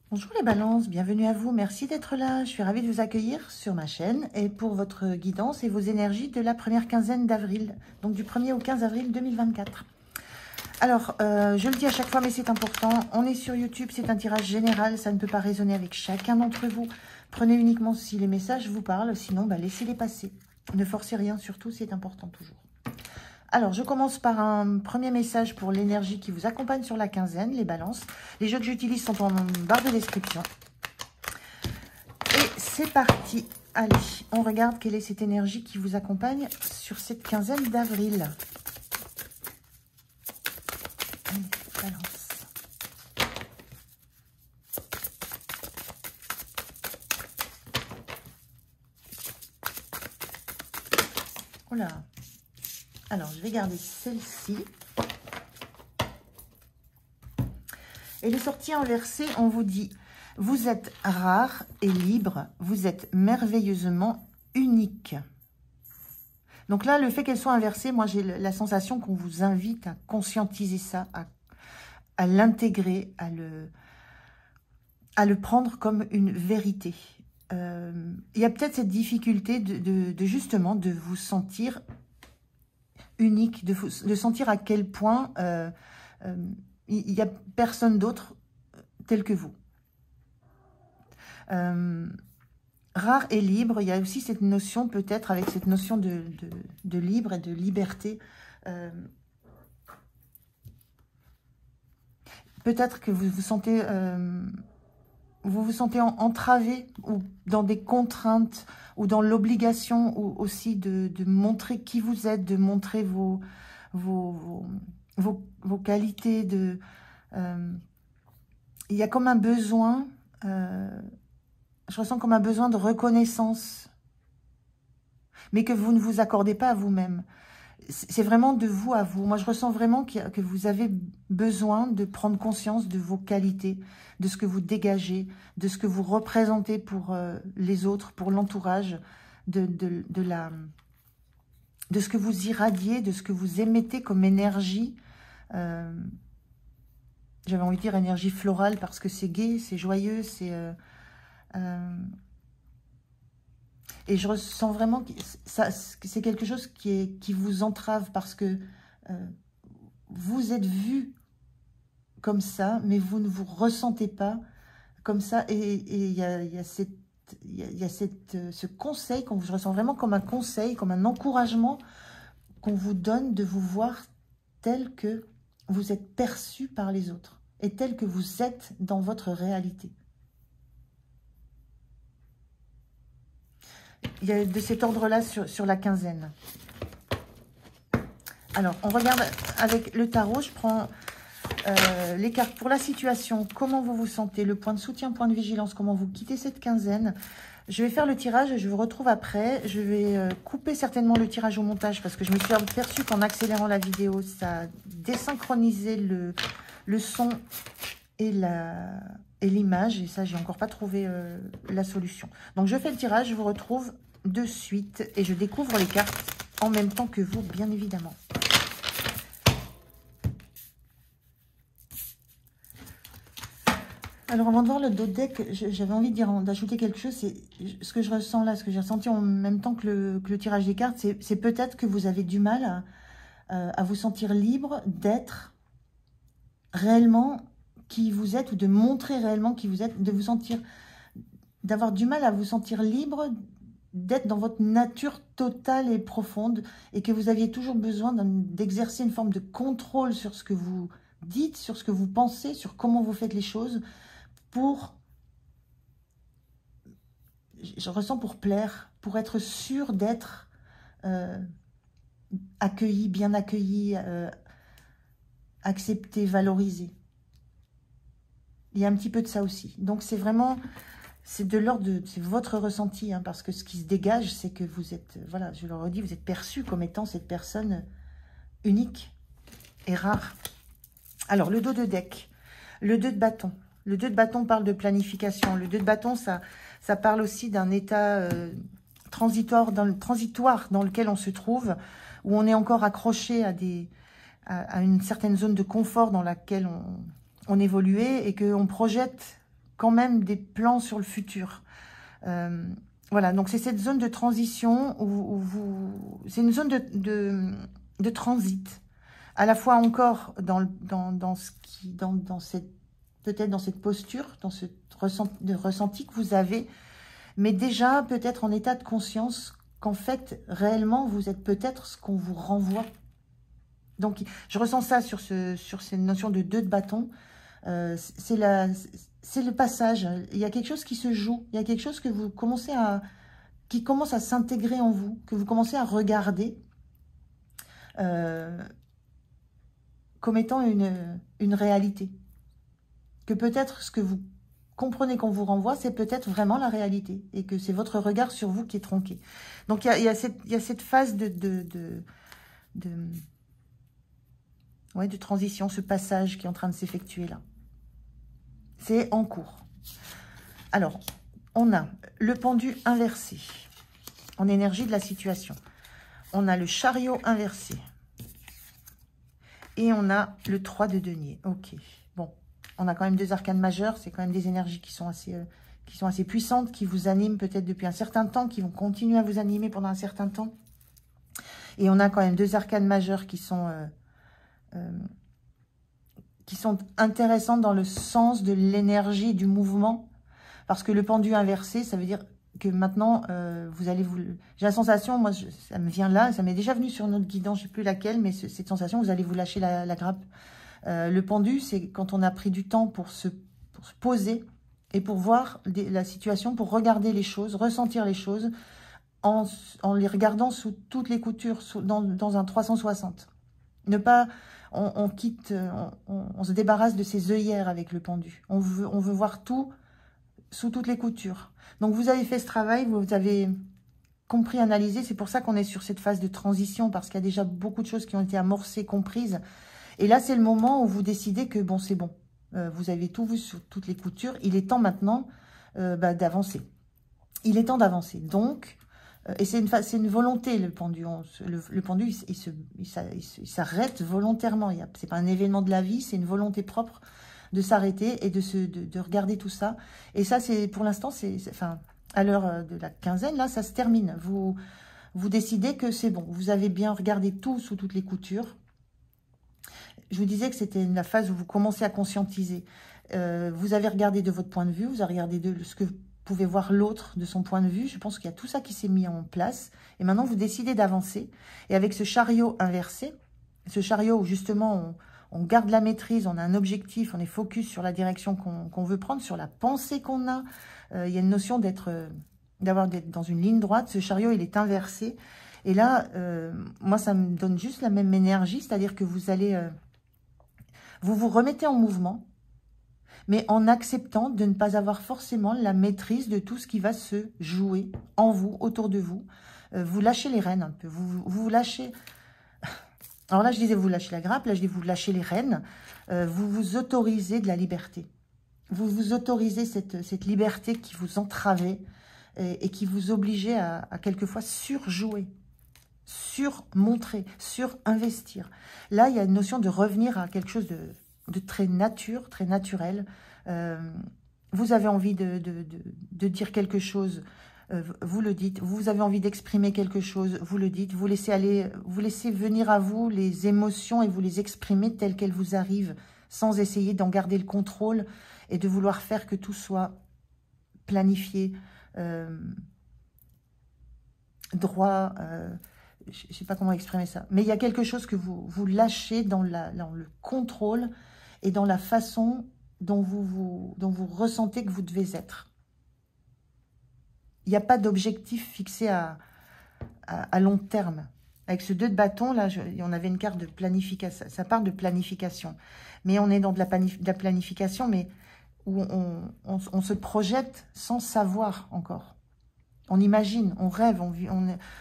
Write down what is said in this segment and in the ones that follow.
Bonjour les balances, bienvenue à vous, merci d'être là. Je suis ravie de vous accueillir sur ma chaîne et pour votre guidance et vos énergies de la première quinzaine d'avril, donc du 1er au 15 avril 2024. Alors, je le dis à chaque fois, mais c'est important, on est sur YouTube, c'est un tirage général, ça ne peut pas résonner avec chacun d'entre vous. Prenez uniquement si les messages vous parlent, sinon laissez-les passer. Ne forcez rien, surtout, c'est important toujours. Alors, je commence par un premier message pour l'énergie qui vous accompagne sur la quinzaine, les balances. Les jeux que j'utilise sont en barre de description. Et c'est parti. Allez, on regarde quelle est cette énergie qui vous accompagne sur cette quinzaine d'avril. Allez, balance. Oh là. Alors, je vais garder celle-ci. Et les sorties inversées, on vous dit, vous êtes rare et libre, vous êtes merveilleusement unique. Donc là, le fait qu'elles soient inversées, moi j'ai la sensation qu'on vous invite à conscientiser ça, à l'intégrer, à le prendre comme une vérité. Il y a peut-être cette difficulté justement de vous sentir unique, de sentir à quel point il n'y a personne d'autre tel que vous. Rare et libre, il y a aussi cette notion, peut-être avec cette notion de libre et de liberté. Peut-être que vous vous sentez entravé ou dans des contraintes ou dans l'obligation aussi de montrer qui vous êtes, de montrer vos qualités. Il y a comme un besoin, je ressens comme un besoin de reconnaissance, mais que vous ne vous accordez pas à vous-même. C'est vraiment de vous à vous. Moi, je ressens vraiment que vous avez besoin de prendre conscience de vos qualités, de ce que vous dégagez, de ce que vous représentez pour les autres, pour l'entourage, de ce que vous irradiez, de ce que vous émettez comme énergie. J'avais envie de dire énergie florale parce que c'est gai, c'est joyeux, c'est... et je ressens vraiment que c'est quelque chose qui vous entrave parce que vous êtes vu comme ça, mais vous ne vous ressentez pas comme ça. Et il y a ce conseil, je ressens vraiment comme un conseil, comme un encouragement qu'on vous donne de vous voir tel que vous êtes perçu par les autres et tel que vous êtes dans votre réalité. Il y a de cet ordre-là sur la quinzaine. Alors, on regarde avec le tarot. Je prends les cartes pour la situation. Comment vous vous sentez? Le point de soutien, point de vigilance. Comment vous quittez cette quinzaine? Je vais faire le tirage et je vous retrouve après. Je vais couper certainement le tirage au montage parce que je me suis aperçue qu'en accélérant la vidéo, ça a désynchronisé le son et l'image. Et ça, j'ai encore pas trouvé la solution. Donc, je fais le tirage. Je vous retrouve de suite et je découvre les cartes en même temps que vous, bien évidemment. Alors, avant de voir le dos de deck, j'avais envie d'ajouter quelque chose. C'est ce que je ressens là, ce que j'ai ressenti en même temps que le tirage des cartes. C'est peut-être que vous avez du mal à vous sentir libre d'être réellement qui vous êtes ou de montrer réellement qui vous êtes, d'avoir du mal à vous sentir libre d'être dans votre nature totale et profonde et que vous aviez toujours besoin d'exercer une forme de contrôle sur ce que vous dites, sur ce que vous pensez, sur comment vous faites les choses je ressens pour plaire, pour être sûr d'être accueilli, bien accueilli, accepté, valorisé. Il y a un petit peu de ça aussi. Donc c'est vraiment... C'est de l'ordre de... C'est votre ressenti, hein, parce que ce qui se dégage, c'est que vous êtes... Voilà, je le redis, vous êtes perçu comme étant cette personne unique et rare. Alors, le dos de deck. Le 2 de bâton. Le 2 de bâton parle de planification. Le 2 de bâton, ça parle aussi d'un état transitoire dans lequel on se trouve, où on est encore accroché à une certaine zone de confort dans laquelle on évoluait et qu'on projette quand même des plans sur le futur. Voilà, donc c'est cette zone de transition où c'est une zone de transit. À la fois encore dans cette peut-être dans cette posture, dans ce ressenti que vous avez, mais déjà peut-être en état de conscience qu'en fait, réellement, vous êtes peut-être ce qu'on vous renvoie. Donc, je ressens ça sur cette notion de 2 de bâton. C'est le passage. Il y a quelque chose qui se joue. Il y a quelque chose que vous commencez qui commence à s'intégrer en vous, que vous commencez à regarder comme étant une réalité. Que peut-être ce que vous comprenez qu'on vous renvoie, c'est peut-être vraiment la réalité. Et que c'est votre regard sur vous qui est tronqué. Donc, il y a cette phase de transition, ce passage qui est en train de s'effectuer là. C'est en cours. Alors, on a le pendu inversé en énergie de la situation. On a le chariot inversé. Et on a le 3 de denier. Ok. Bon, on a quand même 2 arcanes majeures. C'est quand même des énergies qui sont assez puissantes, qui vous animent peut-être depuis un certain temps, qui vont continuer à vous animer pendant un certain temps. Et on a quand même 2 arcanes majeures qui sont intéressantes dans le sens de l'énergie, du mouvement. Parce que le pendu inversé, ça veut dire que maintenant, j'ai la sensation, moi, ça me vient là, ça m'est déjà venu sur une autre guidance, je ne sais plus laquelle, mais cette sensation, vous allez vous lâcher la grappe. Le pendu, c'est quand on a pris du temps pour se poser et pour voir la situation, pour regarder les choses, ressentir les choses, en les regardant sous toutes les coutures, dans un 360. Ne pas... On quitte, on se débarrasse de ses œillères avec le pendu. On veut voir tout sous toutes les coutures. Donc, vous avez fait ce travail, vous avez compris, analysé. C'est pour ça qu'on est sur cette phase de transition, parce qu'il y a déjà beaucoup de choses qui ont été amorcées, comprises. Et là, c'est le moment où vous décidez que, bon, c'est bon. Vous avez tout vu sous toutes les coutures. Il est temps maintenant d'avancer. Il est temps d'avancer. Donc, et c'est une volonté, le pendu. Le pendu, il s'arrête volontairement. C'est pas un événement de la vie, c'est une volonté propre de s'arrêter et de regarder tout ça. Et ça, c'est pour l'instant, enfin, à l'heure de la quinzaine, là, ça se termine. Vous décidez que c'est bon. Vous avez bien regardé tout sous toutes les coutures. Je vous disais que c'était la phase où vous commencez à conscientiser. Vous avez regardé de votre point de vue, vous avez regardé de ce que vous pouvez voir l'autre de son point de vue. Je pense qu'il y a tout ça qui s'est mis en place. Et maintenant, vous décidez d'avancer. Et avec ce chariot inversé, ce chariot où justement on garde la maîtrise, on a un objectif, on est focus sur la direction qu'on veut prendre, sur la pensée qu'on a. Il y a une notion d'être dans une ligne droite. Ce chariot, il est inversé. Et là, moi, ça me donne juste la même énergie, c'est-à-dire que vous allez... vous vous remettez en mouvement, mais en acceptant de ne pas avoir forcément la maîtrise de tout ce qui va se jouer en vous, autour de vous. Vous lâchez les rênes un peu, vous lâchez... Alors là, je disais vous lâchez la grappe, là, je dis vous lâchez les rênes. Vous vous autorisez de la liberté. Vous vous autorisez cette liberté qui vous entravait et qui vous obligeait à quelquefois surjouer, surmontrer, surinvestir. Là, il y a une notion de revenir à quelque chose de très très naturel. Vous avez envie de dire quelque chose, vous le dites. Vous avez envie d'exprimer quelque chose, vous le dites. Vous laissez venir à vous les émotions et vous les exprimez telles qu'elles vous arrivent, sans essayer d'en garder le contrôle et de vouloir faire que tout soit planifié, droit, je ne sais pas comment exprimer ça. Mais il y a quelque chose que vous lâchez dans le contrôle et dans la façon dont vous ressentez que vous devez être. Il n'y a pas d'objectif fixé à long terme. Avec ce 2 de bâton, là, on avait une carte de planification. Ça parle de planification. Mais on est dans de la planification, mais où on se projette sans savoir encore. On imagine, on rêve,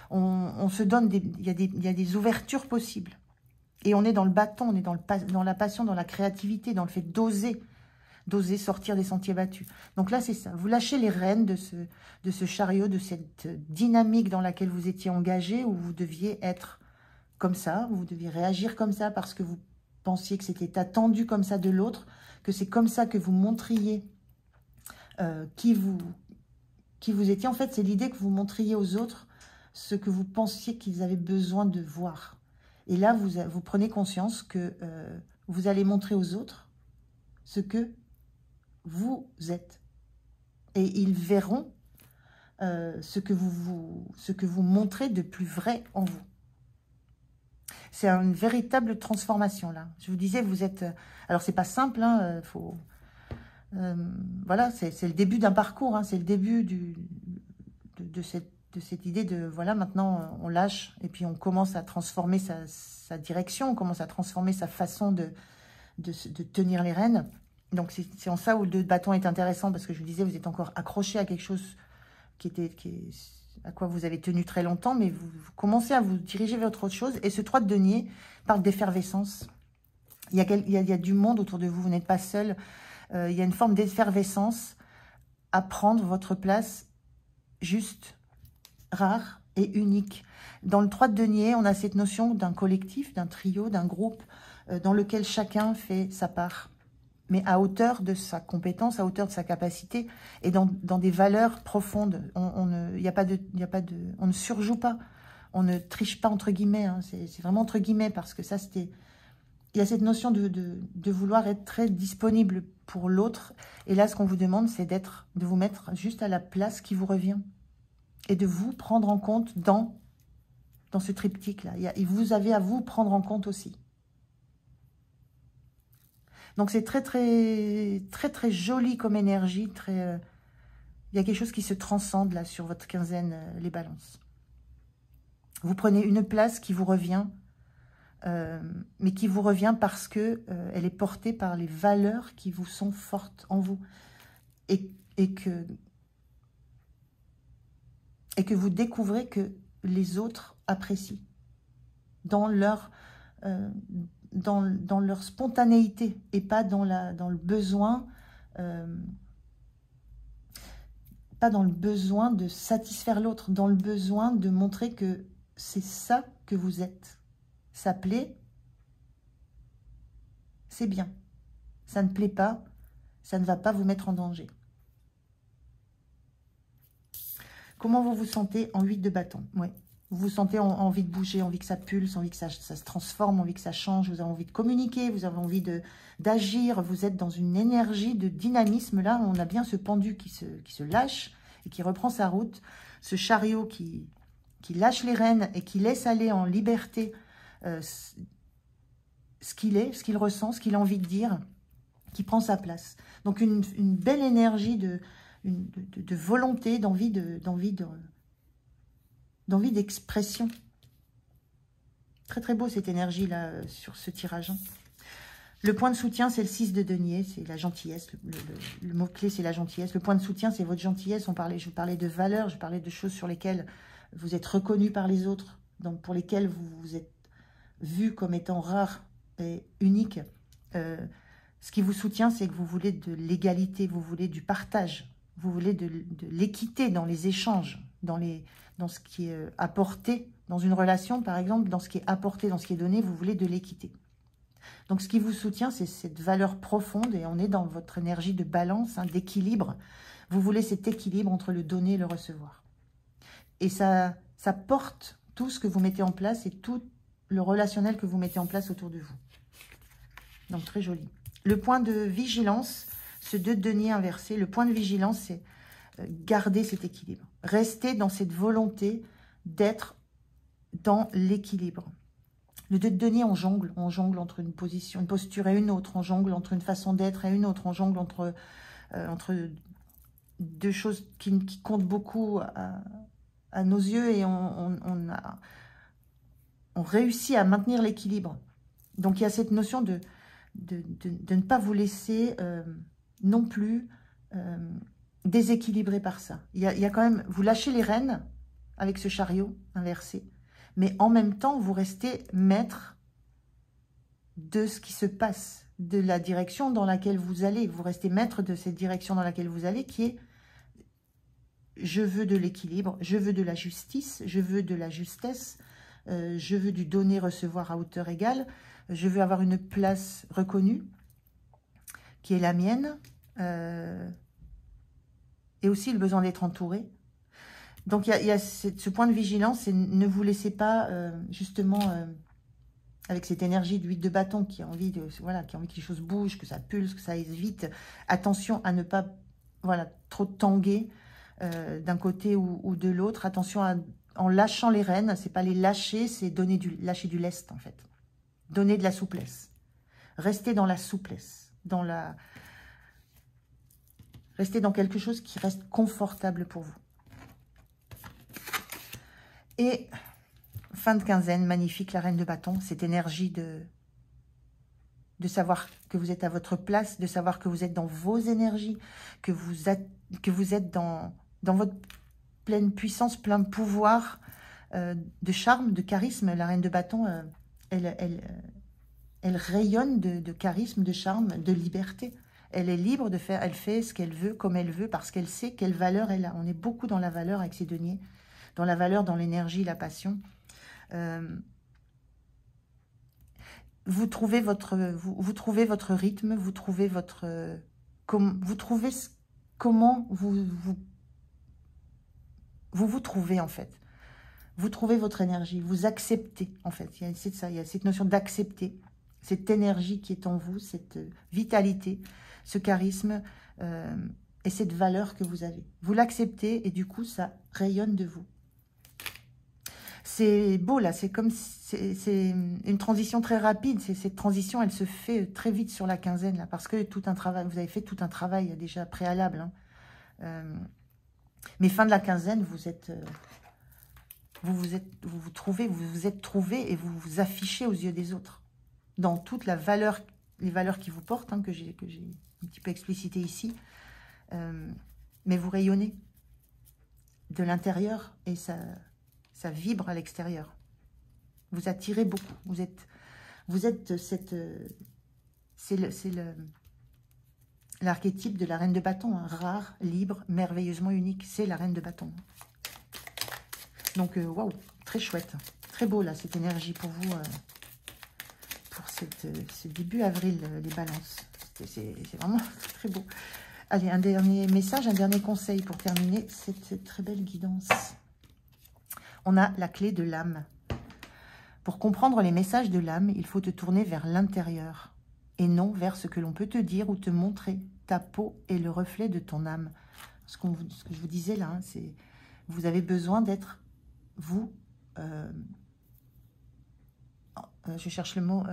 on se donne il y a des ouvertures possibles. Et on est dans le bâton, on est dans la passion, dans la créativité, dans le fait d'oser sortir des sentiers battus. Donc là, c'est ça. Vous lâchez les rênes de ce chariot, de cette dynamique dans laquelle vous étiez engagé, où vous deviez être comme ça, où vous deviez réagir comme ça parce que vous pensiez que c'était attendu comme ça de l'autre, que c'est comme ça que vous montriez qui vous étiez. En fait, c'est l'idée que vous montriez aux autres ce que vous pensiez qu'ils avaient besoin de voir. Et là, vous prenez conscience que vous allez montrer aux autres ce que vous êtes. Et ils verront ce que vous montrez de plus vrai en vous. C'est une véritable transformation, là. Je vous disais, vous êtes... alors, c'est pas simple, hein, voilà, c'est le début d'un parcours, hein, c'est le début de cette idée de, voilà, maintenant, on lâche, et puis on commence à transformer sa direction, on commence à transformer sa façon de tenir les rênes. Donc, c'est en ça où le bâton est intéressant, parce que je vous disais, vous êtes encore accroché à quelque chose à quoi vous avez tenu très longtemps, mais vous commencez à vous diriger vers autre chose. Et ce 3 de denier parle d'effervescence. Il y a du monde autour de vous, vous n'êtes pas seul. Il y a une forme d'effervescence à prendre votre place juste, rare et unique. Dans le 3 de denier, on a cette notion d'un collectif, d'un trio, d'un groupe, dans lequel chacun fait sa part, mais à hauteur de sa compétence, à hauteur de sa capacité, et dans des valeurs profondes. On ne surjoue pas, on ne triche pas, entre guillemets, hein, c'est vraiment entre guillemets, parce que ça, c'était... Il y a cette notion de vouloir être très disponible pour l'autre, et là, ce qu'on vous demande, c'est de vous mettre juste à la place qui vous revient, et de vous prendre en compte dans ce triptyque-là. Et vous avez à vous prendre en compte aussi. Donc, c'est très, très, très, très joli comme énergie. Il y a quelque chose qui se transcende là sur votre quinzaine, les balances. Vous prenez une place qui vous revient, mais qui vous revient parce que elle est portée par les valeurs qui vous sont fortes en vous. Et que vous découvrez que les autres apprécient dans leur spontanéité et pas dans le besoin, pas dans le besoin de satisfaire l'autre, dans le besoin de montrer que c'est ça que vous êtes. Ça plaît, c'est bien. Ça ne plaît pas, ça ne va pas vous mettre en danger. Comment vous vous sentez en 8 de bâton? Oui. Vous vous sentez envie de bouger, envie que ça pulse, envie que ça se transforme, envie que ça change, vous avez envie de communiquer, vous avez envie d'agir, vous êtes dans une énergie de dynamisme. Là, on a bien ce pendu qui se lâche et qui reprend sa route, ce chariot qui lâche les rênes et qui laisse aller en liberté ce qu'il ressent, ce qu'il a envie de dire, qui prend sa place. Donc une belle énergie de volonté, d'envie d'expression. Très très beau cette énergie-là sur ce tirage. Le point de soutien, c'est le 6 de denier, c'est la gentillesse. Le mot-clé, c'est la gentillesse. Le point de soutien, c'est votre gentillesse. Je parlais de valeurs, je parlais de choses sur lesquelles vous êtes reconnu par les autres, donc pour lesquelles vous vous êtes vu comme étant rare et unique. Ce qui vous soutient, c'est que vous voulez de l'égalité, vous voulez du partage, vous voulez de l'équité dans les échanges, dans ce qui est apporté dans une relation, par exemple, dans ce qui est apporté, dans ce qui est donné, vous voulez de l'équité. Donc, ce qui vous soutient, c'est cette valeur profonde, et on est dans votre énergie de balance, hein, d'équilibre. Vous voulez cet équilibre entre le donner et le recevoir. Et ça porte tout ce que vous mettez en place et tout le relationnel que vous mettez en place autour de vous. Donc, très joli. Le point de vigilance, ce 2 de denier inversé, le point de vigilance, c'est garder cet équilibre. Rester dans cette volonté d'être dans l'équilibre. Le 2 de denier, on jongle entre une posture et une autre, on jongle entre une façon d'être et une autre, on jongle entre deux choses qui comptent beaucoup à nos yeux, et on réussit à maintenir l'équilibre. Donc il y a cette notion de ne pas vous laisser non plus déséquilibrer par ça. Il y a quand même, vous lâchez les rênes avec ce chariot inversé, mais en même temps, vous restez maître de ce qui se passe, de la direction dans laquelle vous allez. Vous restez maître de cette direction dans laquelle vous allez, qui est je veux de l'équilibre, je veux de la justice, je veux de la justesse, je veux du donner-recevoir à hauteur égale, je veux avoir une place reconnue, qui est la mienne, et aussi le besoin d'être entouré. Donc, il y a ce point de vigilance et ne vous laissez pas, justement, avec cette énergie de 8 de bâton qui a envie voilà, qui a envie que les choses bougent, que ça pulse, que ça aille vite. Attention à ne pas, voilà, trop tanguer d'un côté ou de l'autre. Attention en lâchant les rênes. C'est pas les lâcher, c'est lâcher du lest, en fait. Donner de la souplesse. Restez dans la souplesse, restez dans quelque chose qui reste confortable pour vous. Et fin de quinzaine, magnifique, la reine de bâton, cette énergie de savoir que vous êtes à votre place, de savoir que vous êtes dans vos énergies, que vous êtes dans votre pleine puissance, plein pouvoir, de charme, de charisme. La reine de bâton, elle rayonne de charisme, de charme, de liberté. Elle est libre de faire, elle fait ce qu'elle veut, comme elle veut, parce qu'elle sait quelle valeur elle a. On est beaucoup dans la valeur avec ces deniers, dans la valeur, dans l'énergie, la passion. Vous trouvez votre rythme, vous trouvez comment vous trouvez, en fait. Vous trouvez votre énergie, vous acceptez, en fait. Il y a cette notion d'accepter, cette énergie qui est en vous, cette vitalité, ce charisme et cette valeur que vous avez. Vous l'acceptez et du coup, ça rayonne de vous. C'est beau, là, c'est une transition très rapide. Cette transition, elle se fait très vite sur la quinzaine, là, parce que vous avez fait tout un travail déjà préalable. Hein. Mais fin de la quinzaine, vous êtes trouvé et vous vous affichez aux yeux des autres. Dans toute les valeurs qui vous portent, hein, que j'ai un petit peu explicité ici. Mais vous rayonnez de l'intérieur et ça vibre à l'extérieur. Vous attirez beaucoup. Vous êtes l'archétype de la reine de bâton, hein, rare, libre, merveilleusement unique. C'est la reine de bâton. Donc, waouh, très chouette. Très beau, là, cette énergie pour vous, pour ce début avril, les balances. C'est vraiment très beau. Allez, un dernier message, un dernier conseil pour terminer cette très belle guidance. On a la clé de l'âme. Pour comprendre les messages de l'âme, il faut te tourner vers l'intérieur et non vers ce que l'on peut te dire ou te montrer. Ta peau est le reflet de ton âme. Ce que je vous disais là, hein, c'est vous avez besoin d'être vous, je cherche le mot,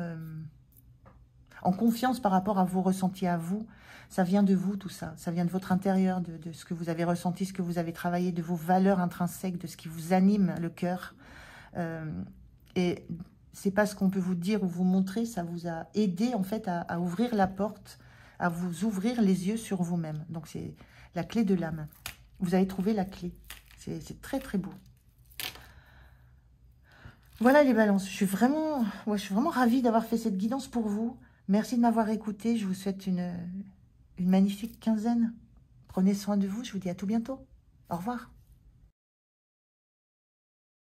en confiance par rapport à vos ressentis à vous. Ça vient de vous tout ça, ça vient de votre intérieur, de ce que vous avez ressenti, ce que vous avez travaillé, de vos valeurs intrinsèques, de ce qui vous anime le cœur. Et c'est pas ce qu'on peut vous dire ou vous montrer, ça vous a aidé en fait à ouvrir la porte, à vous ouvrir les yeux sur vous-même. Donc c'est la clé de l'âme. Vous avez trouvé la clé. C'est très très beau. Voilà les balances. Je suis vraiment ravie d'avoir fait cette guidance pour vous. Merci de m'avoir écouté. Je vous souhaite une magnifique quinzaine. Prenez soin de vous. Je vous dis à tout bientôt. Au revoir.